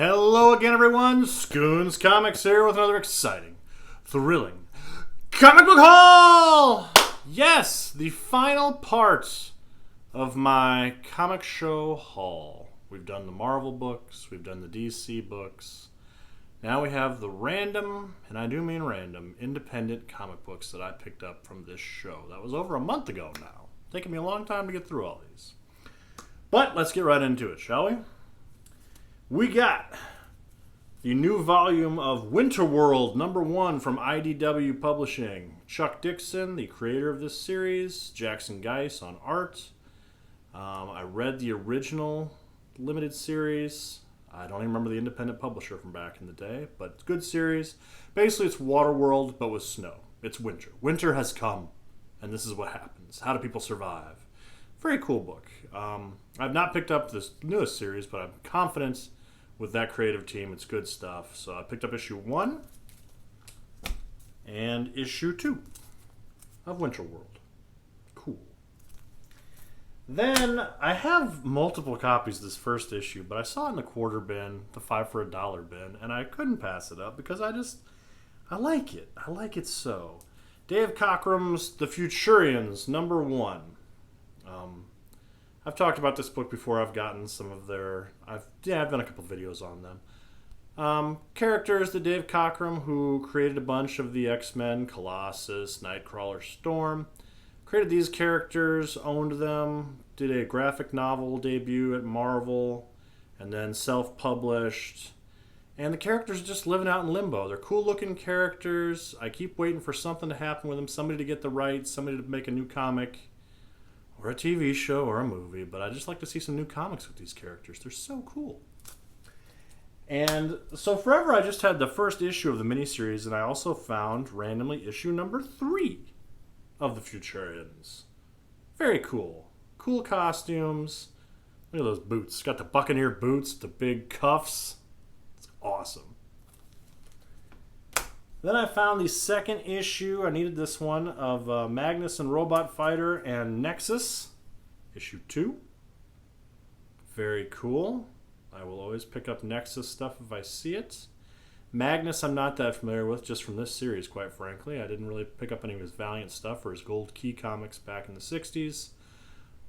Hello again, everyone. Scoons Comics here with another exciting, thrilling comic book haul! Yes, the final part of my comic show haul. We've done the Marvel books, we've done the DC books. Now we have the random, and I do mean random, independent comic books that I picked up from this show. That was over a month ago now. Taking me a long time to get through all these. But let's get right into it, shall we? We got the new volume of Winter World #1 from IDW Publishing. Chuck Dixon, the creator of this series, Jackson Guice on art. I read the original limited series. I don't even remember the independent publisher from back in the day, but it's a good series. Basically, it's Waterworld, but with snow. It's winter. Winter has come, and this is what happens. How do people survive? Very cool book. I've not picked up this newest series, but I'm confident with that creative team. It's good stuff. So I picked up issue 1 and issue 2 of Winter World. Cool. Then I have multiple copies of this first issue, but I saw it in the quarter bin, the 5 for $1 bin, and I couldn't pass it up because I like it. I like it so. Dave Cockrum's The Futurians #1. I've talked about this book before. I've gotten some of their... I've done a couple videos on them. Characters that Dave Cockrum, who created a bunch of the X-Men, Colossus, Nightcrawler, Storm, created these characters, owned them, did a graphic novel debut at Marvel, and then self-published. And the characters are just living out in limbo. They're cool-looking characters. I keep waiting for something to happen with them, somebody to get the rights, somebody to make a new comic, or a TV show, or a movie. But I just like to see some new comics with these characters. They're so cool. And so forever I just had the first issue of the miniseries, and I also found randomly issue #3 of the Futurians. Very cool. Cool costumes. Look at those boots. It's got the Buccaneer boots, the big cuffs. It's awesome. Then I found the second issue, I needed this one, of Magnus and Robot Fighter and Nexus, issue 2. Very cool. I will always pick up Nexus stuff if I see it. Magnus I'm not that familiar with, just from this series, quite frankly. I didn't really pick up any of his Valiant stuff or his Gold Key comics back in the 60s.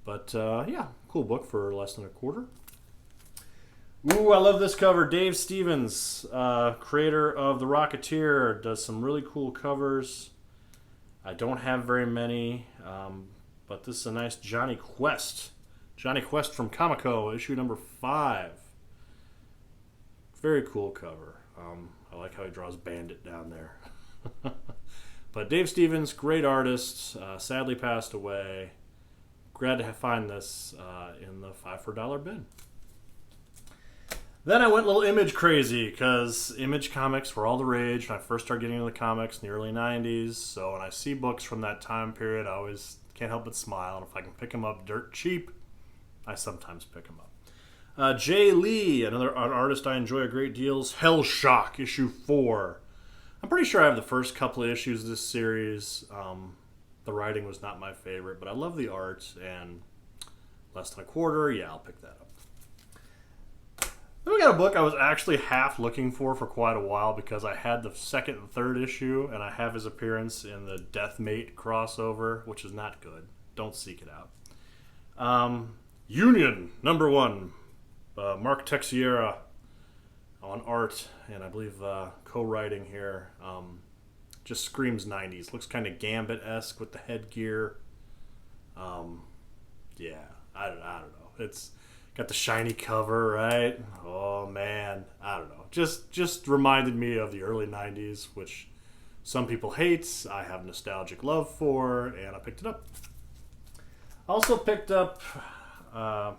But yeah, cool book for less than a quarter. Ooh, I love this cover. Dave Stevens, creator of The Rocketeer, does some really cool covers. I don't have very many, but this is a nice Johnny Quest. Johnny Quest from Comico, issue #5. Very cool cover. I like how he draws Bandit down there. But Dave Stevens, great artist, sadly passed away. Glad to find this in the 5 for $1 bin. Then I went a little Image crazy, because Image comics were all the rage when I first started getting into the comics in the early 90s. So when I see books from that time period, I always can't help but smile. And if I can pick them up dirt cheap, I sometimes pick them up. Jay Lee, another artist I enjoy a great deal, Hell Shock, issue 4. I'm pretty sure I have the first couple of issues of this series. The writing was not my favorite, but I love the art, and less than a quarter, yeah, I'll pick that up. Then we got a book I was actually half looking for quite a while, because I had the second and third issue, and I have his appearance in the Deathmate crossover, which is not good. Don't seek it out. Union, #1. Mark Texiera on art, and I believe co-writing here. Just screams 90s. Looks kind of Gambit-esque with the headgear. Yeah, I don't know. It's got the shiny cover, right? Oh man, I don't know. Just reminded me of the early 90s, which some people hate. I have nostalgic love for, and I picked it up. Also picked up, I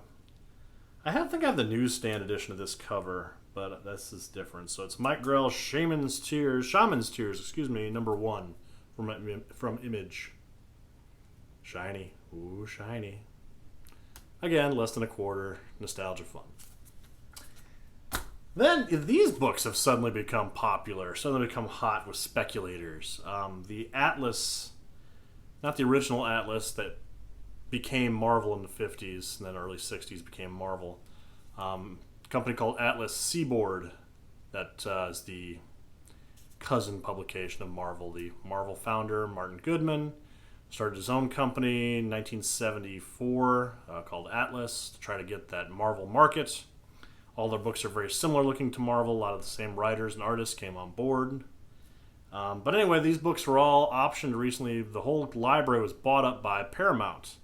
think I have the newsstand edition of this cover, but this is different. So it's Mike Grell's Shaman's Tears, #1 from Image. Shiny. Ooh, shiny. Again, less than a quarter. Nostalgia fun. Then these books have suddenly become popular, suddenly become hot with speculators. The Atlas, not the original Atlas that became Marvel in the 50s and then early 60s became Marvel. company called Atlas Seaboard that is the cousin publication of Marvel. The Marvel founder, Martin Goodman, started his own company in 1974 called Atlas to try to get that Marvel market. All their books are very similar looking to Marvel. A lot of the same writers and artists came on board. But anyway, these books were all optioned recently. The whole library was bought up by Paramount.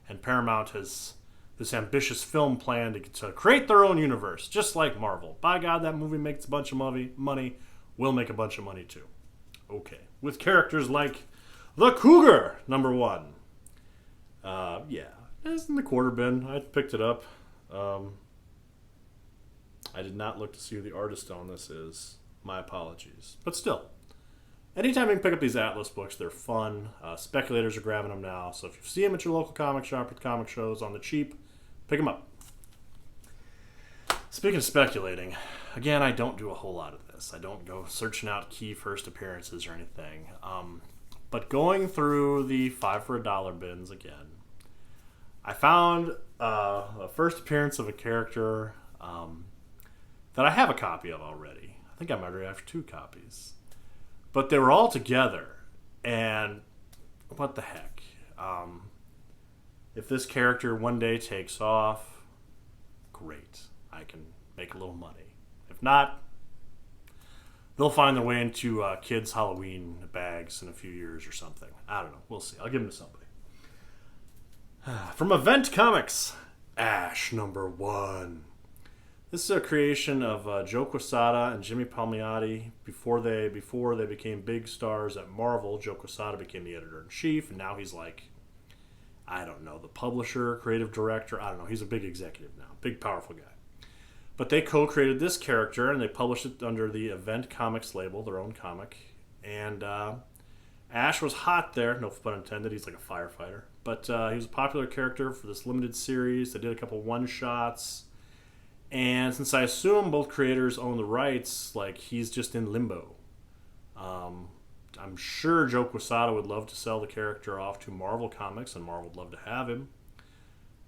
And Paramount has this ambitious film plan to create their own universe, just like Marvel. By God, that movie makes a bunch of money. We'll make a bunch of money too. Okay. With characters like the Cougar, #1. Yeah. It's in the quarter bin. I picked it up. I did not look to see who the artist on this is. My apologies. But still, anytime you can pick up these Atlas books, they're fun. Speculators are grabbing them now. So if you see them at your local comic shop or comic shows on the cheap, pick them up. Speaking of speculating, again, I don't do a whole lot of this. I don't go searching out key first appearances or anything. But going through the 5 for $1 bins again, I found a first appearance of a character that I have a copy of already. I think I might already have 2 copies. But they were all together, and what the heck? If this character one day takes off, great. I can make a little money. If not, they'll find their way into kids' Halloween bags in a few years or something. I don't know. We'll see. I'll give them to somebody. From Event Comics, Ash #1. This is a creation of Joe Quesada and Jimmy Palmiotti. Before they became big stars at Marvel, Joe Quesada became the editor-in-chief, and now he's like, I don't know, the publisher, creative director. I don't know. He's a big executive now. Big, powerful guy. But they co-created this character, and they published it under the Event Comics label, their own comic. And Ash was hot there. No pun intended. He's like a firefighter. But he was a popular character for this limited series. They did a couple one-shots. And since I assume both creators own the rights, like, he's just in limbo. I'm sure Joe Quesada would love to sell the character off to Marvel Comics, and Marvel would love to have him.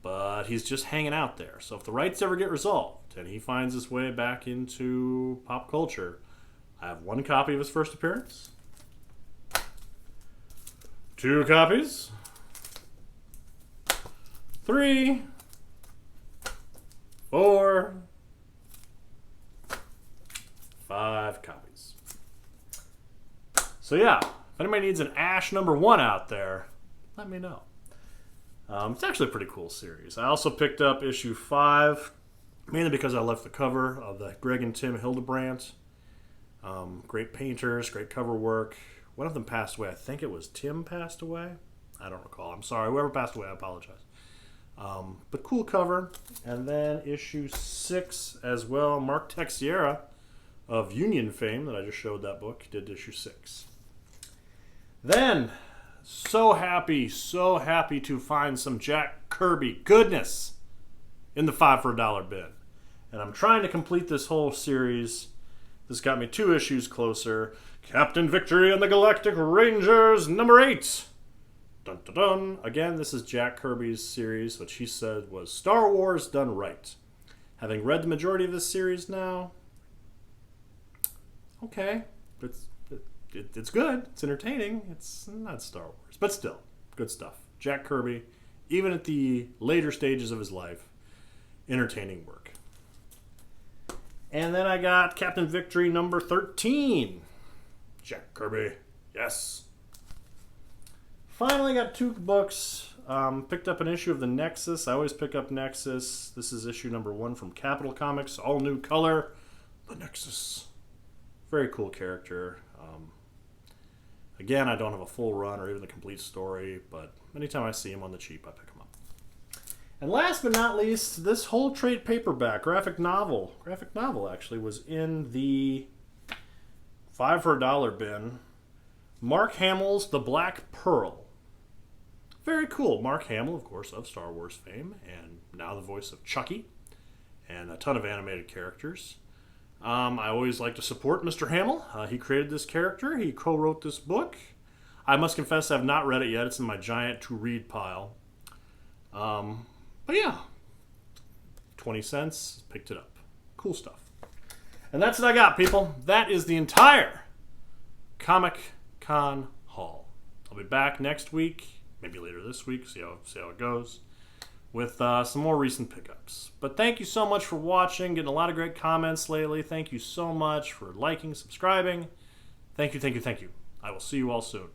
But he's just hanging out there. So if the rights ever get resolved and he finds his way back into pop culture, I have 1 copy of his first appearance, 2 copies, 3, 4, 5 copies. So yeah, if anybody needs an Ash #1 out there, let me know. It's actually a pretty cool series. I also picked up issue 5, mainly because I left the cover of the Greg and Tim Hildebrandt. Great painters, great cover work. One of them passed away. I think it was Tim passed away. I don't recall. I'm sorry. Whoever passed away, I apologize. But cool cover. And then issue 6 as well. Mark Texiera of Union fame, that I just showed that book, did issue 6. Then, so happy to find some Jack Kirby goodness in the 5 for $1 bin. And I'm trying to complete this whole series. This got me 2 issues closer. Captain Victory and the Galactic Rangers #8. Dun, dun, dun. Again, this is Jack Kirby's series, which he said was Star Wars done right. Having read the majority of this series now, okay, it's good. It's entertaining. It's not Star Wars, but still, good stuff. Jack Kirby, even at the later stages of his life, entertaining work. And then I got Captain Victory #13. Jack Kirby, yes. Finally got 2 books. Picked up an issue of the Nexus. I always pick up Nexus. This is issue #1 from Capital Comics. All new color. The Nexus. Very cool character. Again, I don't have a full run or even the complete story, but anytime I see him on the cheap, I pick him up. And last but not least, this whole trade paperback, graphic novel actually, was in the 5 for $1 bin. Mark Hamill's The Black Pearl. Very cool. Mark Hamill, of course, of Star Wars fame, and now the voice of Chucky, and a ton of animated characters. I always like to support Mr. Hamill. He created this character. He co-wrote this book. I must confess I have not read it yet. It's in my giant to-read pile. But yeah, 20 cents, picked it up. Cool stuff. And that's what I got, people. That is the entire Comic Con haul. I'll be back next week, maybe later this week, see how it goes, with some more recent pickups. But thank you so much for watching, getting a lot of great comments lately. Thank you so much for liking, subscribing. Thank you, thank you, thank you. I will see you all soon.